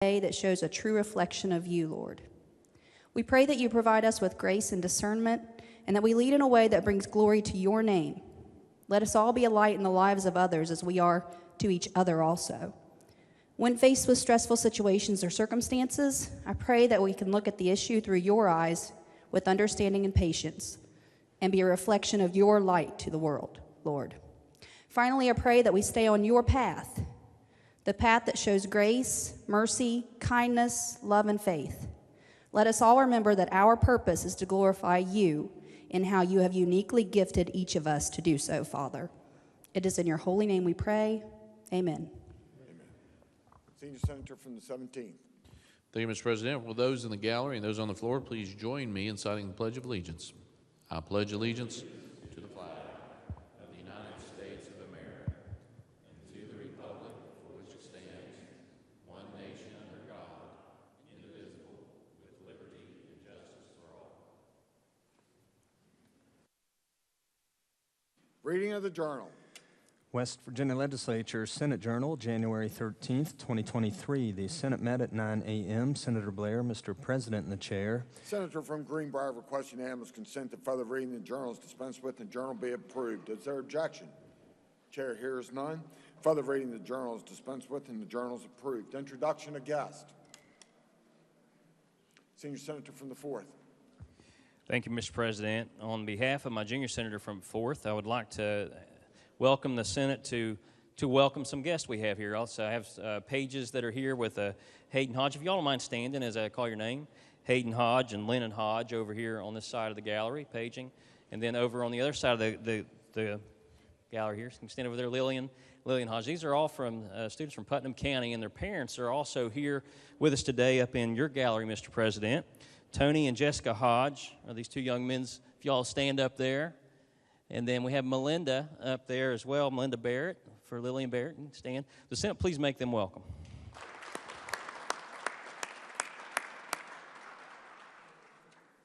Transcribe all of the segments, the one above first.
Day that shows a true reflection of you, Lord. We pray that you provide us with grace and discernment, and that we lead in a way that brings glory to your name. Let us all be a light in the lives of others as we are to each other also. When faced with stressful situations or circumstances, I pray that we can look at the issue through your eyes with understanding and patience, and be a reflection of your light to the world, Lord. Finally, I pray that we stay on your path, the path that shows grace, mercy, kindness, love, and faith. Let us all remember that our purpose is to glorify you in how you have uniquely gifted each of us to do so, Father. It is in your holy name we pray. Amen. Amen. Senior Senator from the 17th. Thank you, Mr. President. Will those in the gallery and those on the floor please join me in citing the Pledge of Allegiance? I pledge allegiance to the flag of the United States of America and to the republic for which it stands, one nation under God, indivisible, with liberty and justice for all. Reading of the Journal. West Virginia Legislature, Senate Journal, January 13th, 2023. The Senate met at 9 a.m. Senator Blair, Mr. President, in the chair. Senator from Greenbrier requests unanimous consent that further reading of the journal is dispensed with and the journal be approved. Is there objection? Chair hears none. Further reading of the journal is dispensed with and the journal is approved. Introduction of guest. Senior Senator from the 4th. Thank you, Mr. President. On behalf of my junior senator from 4th, I would like to welcome the Senate to welcome some guests we have here. Also, I have pages that are here with Hayden Hodge. If you all don't mind standing as I call your name. Hayden Hodge and Lennon Hodge over here on this side of the gallery, paging. And then over on the other side of the gallery here, so you can stand over there, Lillian Hodge. These are all from students from Putnam County, and their parents are also here with us today up in your gallery, Mr. President. Tony and Jessica Hodge are these two young men. If you all stand up there. And then we have Melinda up there as well, Melinda Barrett, for Lillian Barrett. Stand. The Senate, please make them welcome.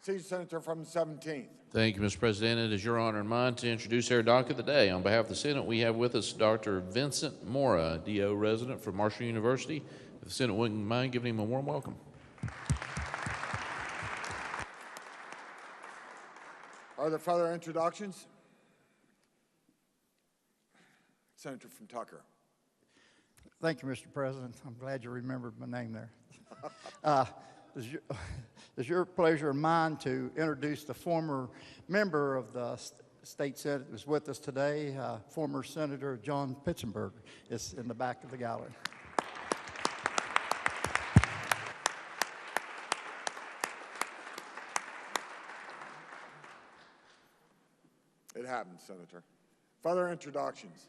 Senior Senator from the 17th. Thank you, Mr. President. It is your honor and mine to introduce our doc of the day. On behalf of the Senate, we have with us Dr. Vincent Mora, DO resident from Marshall University. If the Senate wouldn't mind giving him a warm welcome. Are there further introductions? Senator from Tucker. Thank you, Mr. President. I'm glad you remembered my name there. It's your pleasure and mine to introduce the former member of the State Senate who's with us today, former Senator John Pitzenberg. Is in the back of the gallery. It happens, Senator. Further introductions.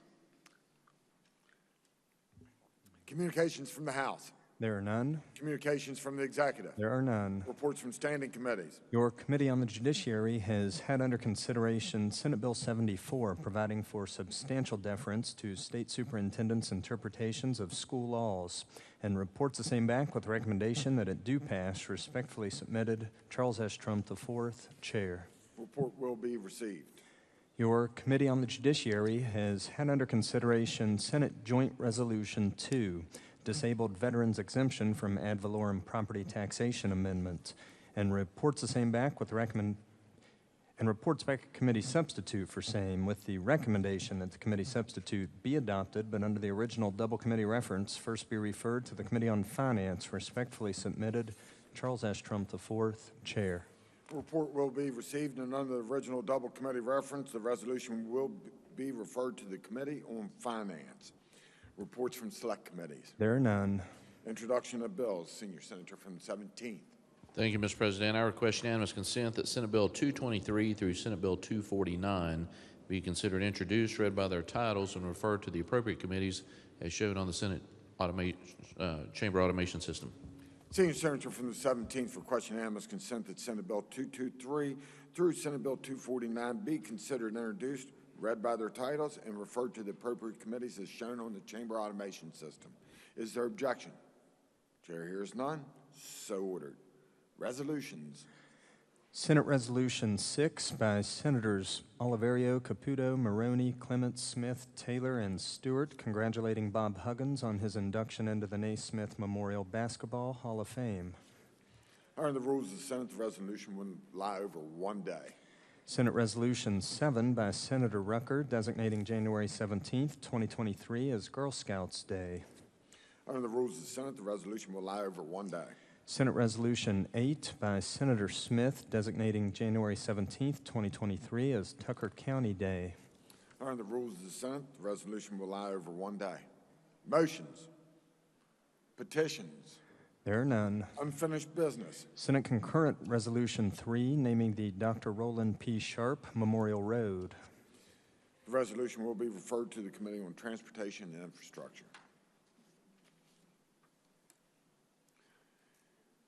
Communications from the House. There are none. Communications from the Executive. There are none. Reports from standing committees. Your Committee on the Judiciary has had under consideration Senate Bill 74, providing for substantial deference to state superintendents' interpretations of school laws, and reports the same back with the recommendation that it do pass. Respectfully submitted, Charles S. Trump IV, Chair. Report will be received. Your Committee on the Judiciary has had under consideration Senate Joint Resolution 2, Disabled Veterans Exemption from Ad Valorem Property Taxation Amendment, and reports the same back with reports back a committee substitute for same, with the recommendation that the committee substitute be adopted, but under the original double committee reference, first be referred to the Committee on Finance. Respectfully submitted, Charles S. Trump IV, Chair. Report will be received, and under the original double committee reference, the resolution will be referred to the Committee on Finance. Reports from select committees. There are none. Introduction of bills. Senior Senator from the 17th. Thank you, Mr. President. I request unanimous consent that Senate Bill 223 through Senate Bill 249 be considered introduced, read by their titles, and referred to the appropriate committees as shown on the Senate Chamber Automation System. Senior Senator from the 17th requests unanimous consent that Senate Bill 223 through Senate Bill 249 be considered and introduced, read by their titles, and referred to the appropriate committees as shown on the Chamber Automation System. Is there objection? Chair hears none. So ordered. Resolutions. Senate Resolution 6 by Senators Oliverio, Caputo, Maroney, Clements, Smith, Taylor, and Stewart, congratulating Bob Huggins on his induction into the Naismith Memorial Basketball Hall of Fame. Under the rules of the Senate, the resolution will lie over one day. Senate Resolution 7 by Senator Rucker, designating January 17th, 2023 as Girl Scouts Day. Under the rules of the Senate, the resolution will lie over one day. Senate Resolution 8 by Senator Smith, designating January 17th, 2023 as Tucker County Day. Under the rules of the Senate, the resolution will lie over one day. Motions, petitions, There are none. unfinished business. Senate Concurrent Resolution 3, naming the Dr. Roland P. Sharp Memorial Road. The resolution will be referred to the Committee on Transportation and Infrastructure.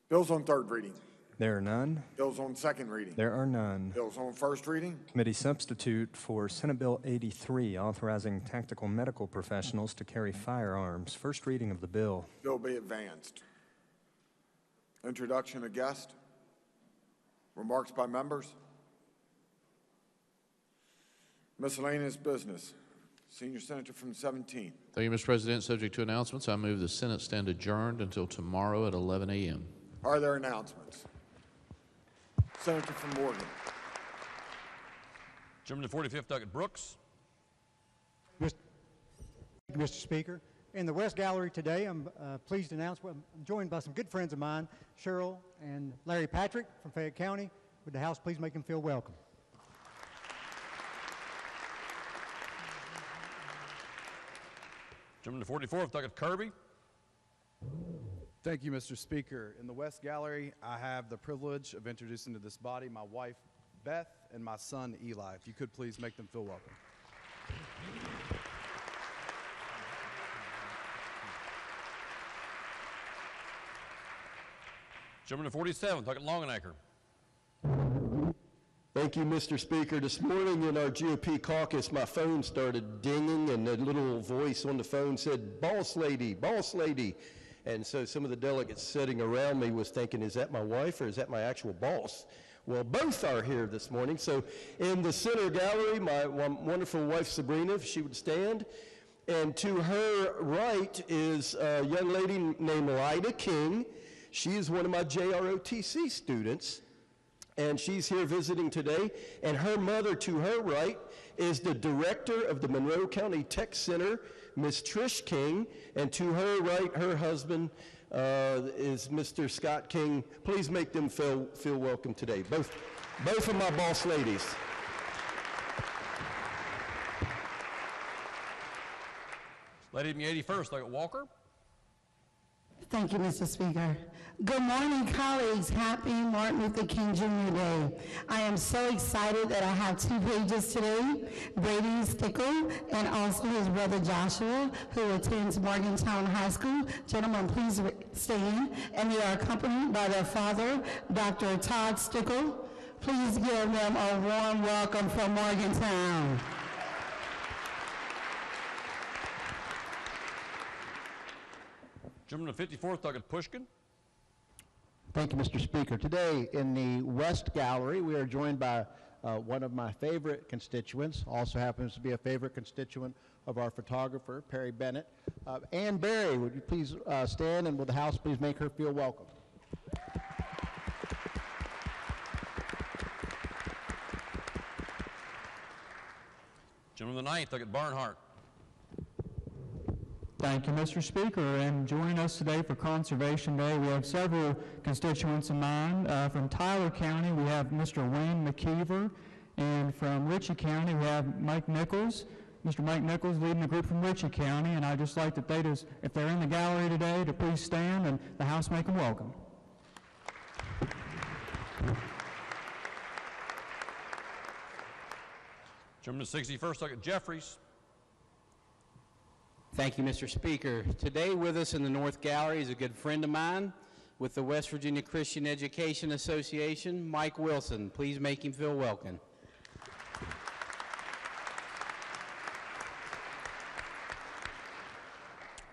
Bills on third reading. There are none. Bills on second reading. There are none. Bills on first reading. Committee substitute for Senate Bill 83, authorizing tactical medical professionals to carry firearms. First reading of the bill. Bill be advanced. Introduction of guest. Remarks by members. Miscellaneous business. Senior Senator from the 17th. Thank you, Mr. President. Subject to announcements, I move the Senate stand adjourned until tomorrow at 11 a.m. Are there announcements? Senator from Morgan. Gentleman to 45th, Douglas Brooks. Thank you, Mr. Speaker. In the West Gallery today, I'm pleased to announce I'm joined by some good friends of mine, Cheryl and Larry Patrick from Fayette County. Would the House please make them feel welcome? Gentleman to 44th, Douglas Kirby. Thank you, Mr. Speaker. In the West Gallery, I have the privilege of introducing to this body my wife, Beth, and my son, Eli. If you could please make them feel welcome. Gentleman to 47th, Douglas Longenacker. Thank you, Mr. Speaker. This morning in our GOP caucus, my phone started dinging, and a little voice on the phone said, "Boss lady, boss lady." And so some of the delegates sitting around me was thinking, is that my wife or is that my actual boss? Well, both are here this morning. So in the center gallery, my wonderful wife, Sabrina, if she would stand. And to her right is a young lady named Lyda King. She is one of my JROTC students, and she's here visiting today. And her mother to her right is the director of the Monroe County Tech Center, Miss Trish King, and to her right, her husband is Mr. Scott King. Please make them feel welcome today. Both of my boss ladies. Lady in the 81st, Douglas Walker. Thank you, Mr. Speaker. Good morning, colleagues. Happy Martin Luther King Jr. Day. I am so excited that I have two pages today, Brady Stickle and also his brother Joshua, who attends Morgantown High School. Gentlemen, please stand. And they are accompanied by their father, Dr. Todd Stickle. Please give them a warm welcome from Morgantown. Gentleman to 54th, Douglas Pushkin. Thank you, Mr. Speaker. Today in the West Gallery, we are joined by one of my favorite constituents, also happens to be a favorite constituent of our photographer, Perry Bennett. Ann Berry, would you please stand, and will the House please make her feel welcome? Gentleman to 9th, Douglas Barnhart. Thank you, Mr. Speaker. And joining us today for Conservation Day, we have several constituents of mine. From Tyler County, we have Mr. Wayne McKeever. And from Ritchie County, we have Mike Nichols. Mr. Mike Nichols leading the group from Ritchie County. And I'd just like that they just, if they're in the gallery today, to please stand and the House make them welcome. Gentleman to 61st, Douglas Jeffries. Thank you, Mr. Speaker. Today with us in the North Gallery is a good friend of mine with the West Virginia Christian Education Association, Mike Wilson. Please make him feel welcome.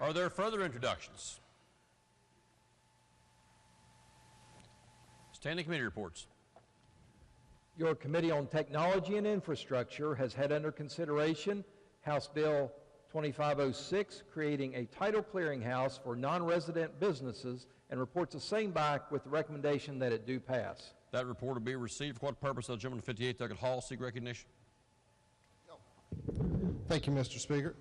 Are there further introductions? Standing committee reports. Your Committee on Technology and Infrastructure has had under consideration House Bill 2506, creating a title clearinghouse for non-resident businesses, and reports the same back with the recommendation that it do pass. That report will be received. For what purpose does Gentleman 58 Douglas Hall seek recognition? Thank you, Mr. Speaker.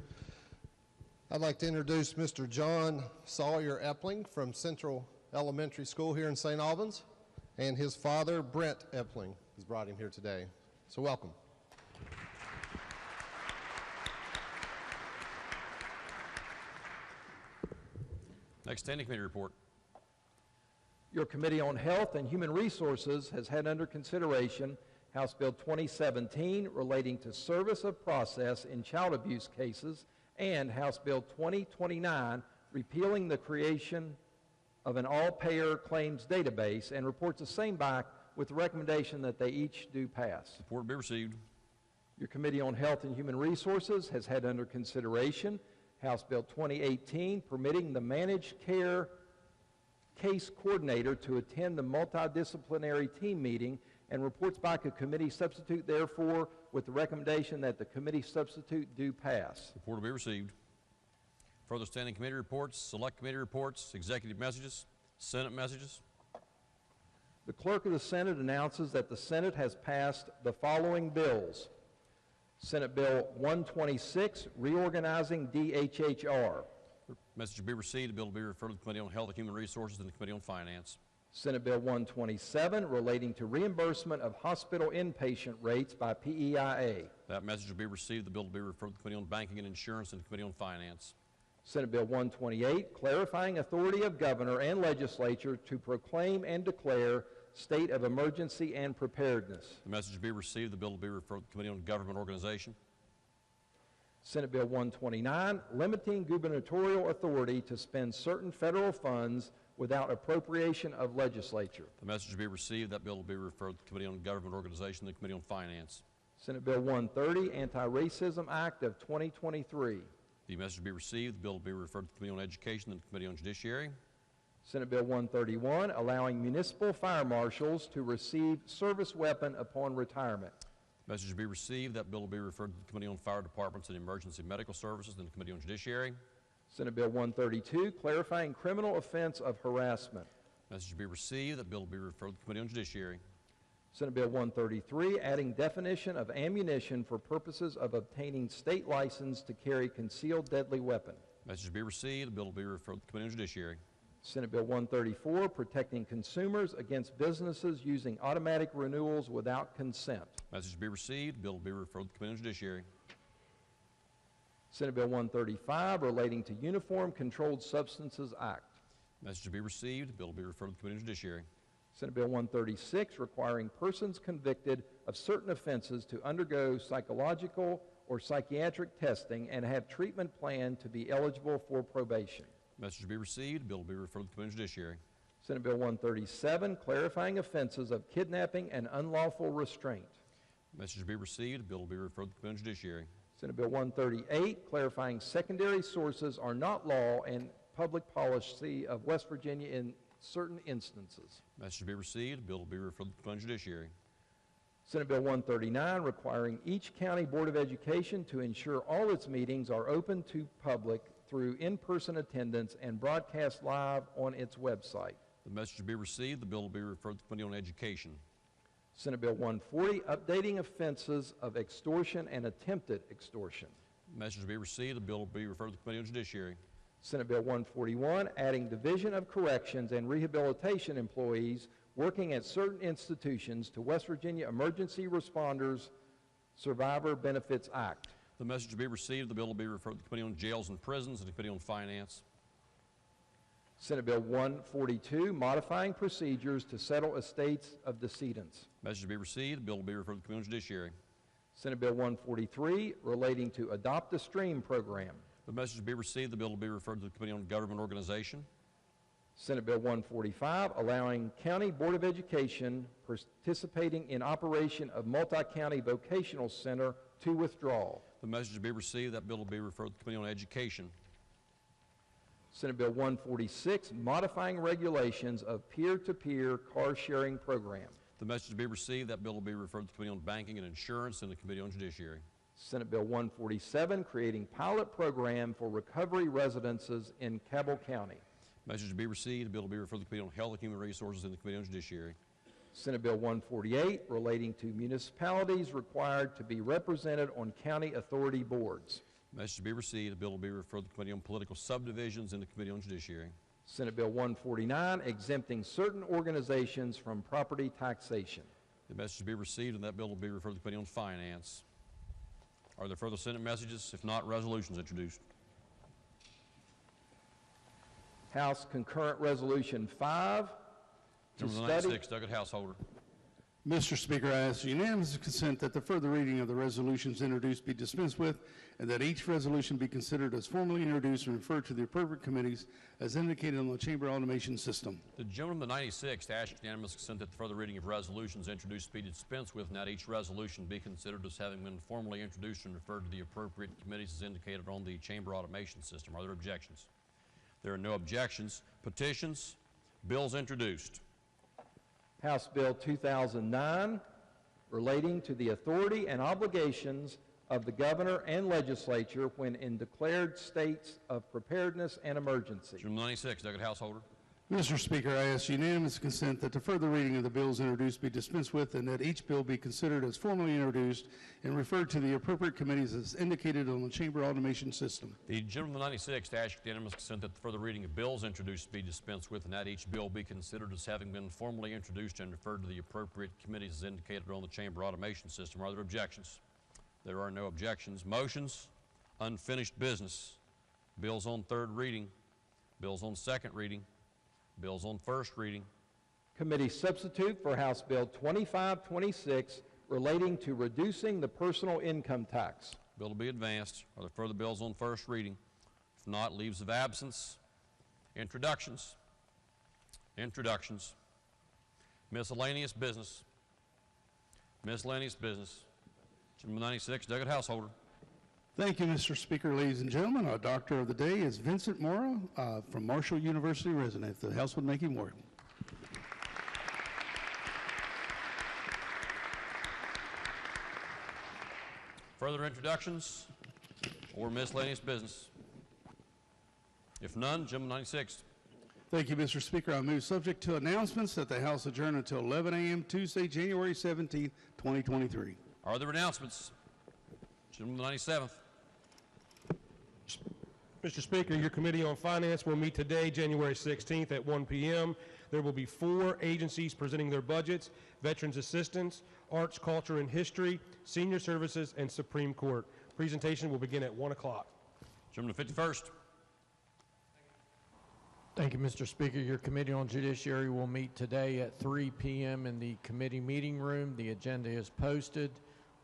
I'd like to introduce Mr. John Sawyer Epling from Central Elementary School here in St. Albans, and his father, Brent Epling, has brought him here today. So welcome. Next standing committee report. Your Committee on Health and Human Resources has had under consideration House Bill 2017 relating to service of process in child abuse cases, and House Bill 2029 repealing the creation of an all-payer claims database, and reports the same back with the recommendation that they each do pass. Report will be received. Your Committee on Health and Human Resources has had under consideration House Bill 2018 permitting the managed care case coordinator to attend the multidisciplinary team meeting, and reports back a committee substitute therefore with the recommendation that the committee substitute do pass. Report will be received. Further standing committee reports, select committee reports, executive messages, Senate messages. The Clerk of the Senate announces that the Senate has passed the following bills. Senate Bill 126, reorganizing DHHR. Message will be received. The bill will be referred to the Committee on Health and Human Resources and the Committee on Finance. Senate Bill 127, relating to reimbursement of hospital inpatient rates by PEIA. That message will be received. The bill will be referred to the Committee on Banking and Insurance and the Committee on Finance. Senate Bill 128, clarifying authority of governor and legislature to proclaim and declare state of emergency and preparedness. The message will be received. The bill will be referred to the Committee on Government Organization. Senate Bill 129, limiting gubernatorial authority to spend certain federal funds without appropriation of legislature. The message will be received. That bill will be referred to the Committee on Government Organization and the Committee on Finance. Senate Bill 130, Anti-Racism Act of 2023. The message will be received. The bill will be referred to the Committee on Education and the Committee on Judiciary. Senate Bill 131, allowing municipal fire marshals to receive service weapon upon retirement. Message will be received. That bill will be referred to the Committee on Fire Departments and Emergency Medical Services and the Committee on Judiciary. Senate Bill 132, clarifying criminal offense of harassment. Message will be received. That bill will be referred to the Committee on Judiciary. Senate Bill 133, adding definition of ammunition for purposes of obtaining state license to carry concealed deadly weapon. Message will be received. The bill will be referred to the Committee on Judiciary. Senate Bill 134, protecting consumers against businesses using automatic renewals without consent. Message will be received. The bill will be referred to the Committee on Judiciary. Senate Bill 135, relating to Uniform Controlled Substances Act. Message will be received. The bill will be referred to the Committee on Judiciary. Senate Bill 136, requiring persons convicted of certain offenses to undergo psychological or psychiatric testing and have treatment planned to be eligible for probation. Message will be received. The bill will be referred to the Committee on Judiciary. Senate Bill 137, clarifying offenses of kidnapping and unlawful restraint. Message will be received. The bill will be referred to the Committee on Judiciary. Senate Bill 138, clarifying secondary sources are not law and public policy of West Virginia in certain instances. Message will be received. The bill will be referred to the Committee on Judiciary. Senate Bill 139, requiring each county board of education to ensure all its meetings are open to public through in-person attendance and broadcast live on its website. The message will be received. The bill will be referred to the Committee on Education. Senate Bill 140, updating offenses of extortion and attempted extortion. Message will be received. The bill will be referred to the Committee on Judiciary. Senate Bill 141, adding Division of Corrections and Rehabilitation employees working at certain institutions to West Virginia Emergency Responders Survivor Benefits Act. The message will be received. The bill will be referred to the Committee on Jails and Prisons and the Committee on Finance. Senate Bill 142, modifying procedures to settle estates of decedents. Message will be received. The bill will be referred to the Committee on Judiciary. Senate Bill 143, relating to Adopt a Stream program. The message will be received. The bill will be referred to the Committee on Government Organization. Senate Bill 145, allowing County Board of Education participating in operation of Multi-County Vocational Center to withdraw. The message will be received. That bill will be referred to the Committee on Education. Senate Bill 146, modifying regulations of peer-to-peer car sharing program. The message to be received, that bill will be referred to the Committee on Banking and Insurance and the Committee on Judiciary. Senate Bill 147, creating pilot program for recovery residences in Cabell County. Message to be received, the bill will be referred to the Committee on Health and Human Resources and the Committee on Judiciary. Senate Bill 148, relating to municipalities required to be represented on county authority boards. Message to be received, the bill will be referred to the Committee on Political Subdivisions and the Committee on Judiciary. Senate Bill 149, exempting certain organizations from property taxation. The message to be received, and that bill will be referred to the Committee on Finance. Are there further Senate messages? If not, resolutions introduced. House Concurrent Resolution 5, to Number study. 96, Doggett Householder. Mr. Speaker, I ask unanimous consent that the further reading of the resolutions introduced be dispensed with, and that each resolution be considered as formally introduced and referred to the appropriate committees as indicated on the chamber automation system. The gentleman from the 96th asked unanimous consent that the further reading of resolutions introduced be dispensed with, and that each resolution be considered as having been formally introduced and referred to the appropriate committees as indicated on the chamber automation system. Are there objections? There are no objections. Petitions, bills introduced. House Bill 2009, relating to the authority and obligations of the governor and legislature when in declared states of preparedness and emergency. Gentleman 96, Doggett Householder. Mr. Speaker, I ask unanimous consent that the further reading of the bills introduced be dispensed with, and that each bill be considered as formally introduced and referred to the appropriate committees as indicated on the chamber automation system. The gentleman from the 96th asked unanimous consent that the further reading of bills introduced be dispensed with, and that each bill be considered as having been formally introduced and referred to the appropriate committees as indicated on the chamber automation system. Are there objections? There are no objections. Motions, unfinished business, bills on third reading, bills on second reading, bills on first reading. Committee substitute for House Bill 2526, relating to reducing the personal income tax. Bill to be advanced. Are there further bills on first reading? If not, leaves of absence. Introductions. Introductions. Miscellaneous business. Miscellaneous business. Gentleman 96, Doggett Householder. Thank you, Mr. Speaker. Ladies and gentlemen, our doctor of the day is Vincent Mora from Marshall University resident. The House would make him work. Further introductions or miscellaneous business? If none, gentleman 96. Thank you, Mr. Speaker. I move, subject to announcements, that the House adjourn until 11 a.m. Tuesday, January 17, 2023. Are there announcements? Gentleman 97th. Mr. Speaker, your Committee on Finance will meet today, January 16th at 1 p.m. There will be 4 agencies presenting their budgets: Veterans Assistance, Arts, Culture, and History, Senior Services, and Supreme Court. Presentation will begin at 1 o'clock. Gentleman 51st. Thank you, Mr. Speaker. Your Committee on Judiciary will meet today at 3 p.m. in the committee meeting room. The agenda is posted.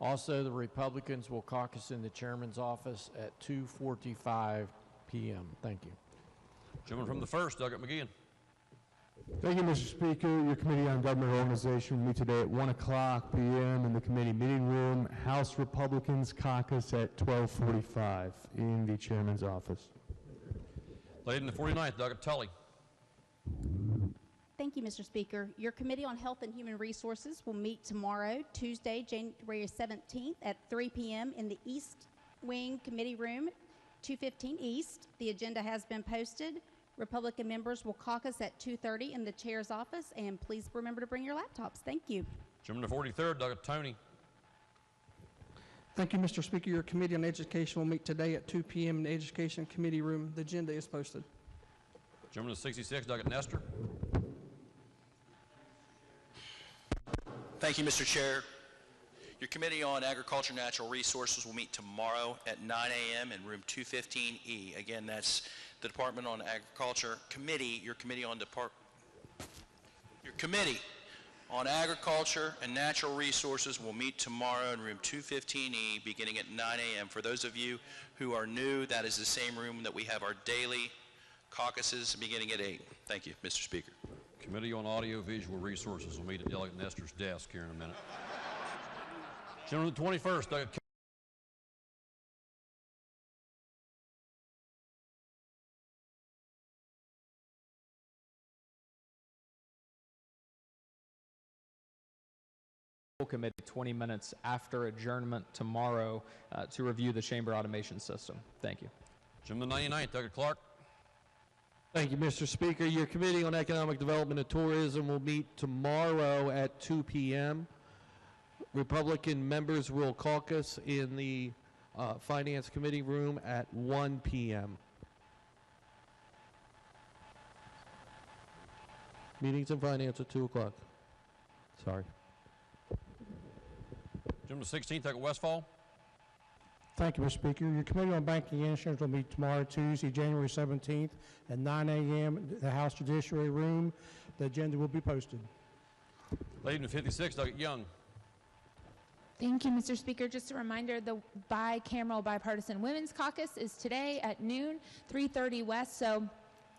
Also, the Republicans will caucus in the chairman's office at 2:45 p.m. Thank you. Gentleman from the 1st, Doggett McGeehan. Thank you, Mr. Speaker. Your Committee on Government Organization will meet today at 1 o'clock p.m. in the committee meeting room. House Republicans caucus at 12:45 in the chairman's office. Lady in the 49th, Doggett Tully. Thank you, Mr. Speaker. Your Committee on Health and Human Resources will meet tomorrow, Tuesday, January 17th at 3 p.m. in the East Wing Committee Room, 215 East. The agenda has been posted. Republican members will caucus at 2:30 in the chair's office, and please remember to bring your laptops. Thank you. Gentleman the 43rd, Doggett Tony. Thank you, Mr. Speaker. Your Committee on Education will meet today at 2 p.m. in the Education Committee Room. The agenda is posted. Gentleman the 66th, Doggett Nestor. Thank you, Mr. Chair. Your Committee on Agriculture and Natural Resources will meet tomorrow at 9 a.m. in room 215E. Again, that's the Department on Agriculture Committee. Your Committee on Agriculture and Natural Resources will meet tomorrow in room 215E beginning at 9 a.m. For those of you who are new, that is the same room that we have our daily caucuses beginning at 8. Thank you, Mr. Speaker. Committee on Audio Visual Resources will meet at Delegate Nestor's desk here in a minute. Gentleman the 21st, Doggett committee 20 minutes after adjournment tomorrow to review the chamber automation system. Thank you. Jim the 99th, Doug Clark. Thank you, Mr. Speaker. Your Committee on Economic Development and Tourism will meet tomorrow at 2 p.m. Republican members will caucus in the Finance Committee room at 1 p.m. Meetings in Finance at 2 o'clock. Sorry. Jim the 16th, Doug Westfall. Thank you, Mr. Speaker. Your Committee on Banking and Insurance will meet tomorrow, Tuesday, January 17th at 9 a.m. in the House Judiciary Room. The agenda will be posted. Lady in 56, Doug Young. Thank you, Mr. Speaker. Just a reminder, the bicameral bipartisan women's caucus is today at noon, 3:30 West. So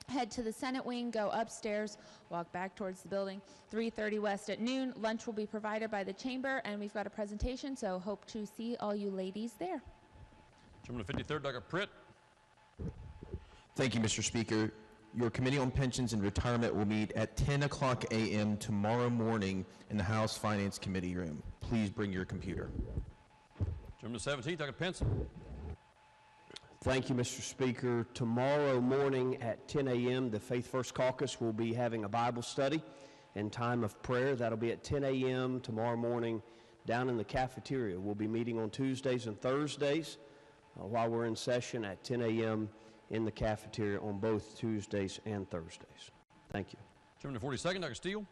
head to the Senate wing, go upstairs, walk back towards the building, 3:30 West at noon. Lunch will be provided by the chamber, and we've got a presentation, so hope to see all you ladies there. Chairman of the 53rd, Doug Pritt. Thank you, Mr. Speaker. Your Committee on Pensions and Retirement will meet at 10 o'clock a.m. tomorrow morning in the House Finance Committee room. Please bring your computer. Chairman of the 17th, Doug Pence. Thank you, Mr. Speaker. Tomorrow morning at 10 a.m., the Faith First Caucus will be having a Bible study and time of prayer. That'll be at 10 a.m. tomorrow morning down in the cafeteria. We'll be meeting on Tuesdays and Thursdays while we're in session at 10 a.m. in the cafeteria on both Tuesdays and Thursdays. Thank you. Chairman of the 42nd, Dr. Steele.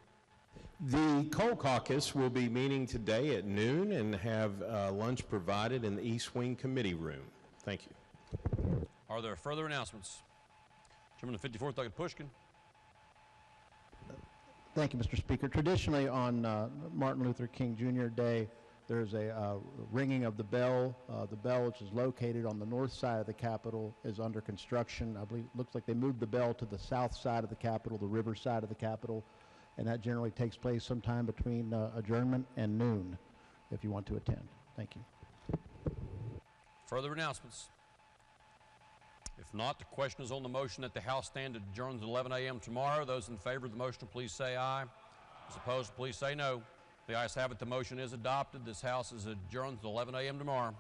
The Coal Caucus will be meeting today at noon and have lunch provided in the East Wing Committee room. Thank you. Are there further announcements? Chairman of the 54th, Dr. Pushkin. Thank you, Mr. Speaker. Traditionally on Martin Luther King Jr. Day, there's a ringing of the bell. The bell, which is located on the north side of the Capitol, is under construction. I believe it looks like they moved the bell to the south side of the Capitol, the river side of the Capitol, and that generally takes place sometime between adjournment and noon, if you want to attend. Thank you. Further announcements? If not, the question is on the motion that the House stand adjourns at 11 a.m. tomorrow. Those in favor of the motion, please say aye. Those opposed, please say no. The ayes have it. The motion is adopted. This House is adjourned at 11 a.m. tomorrow.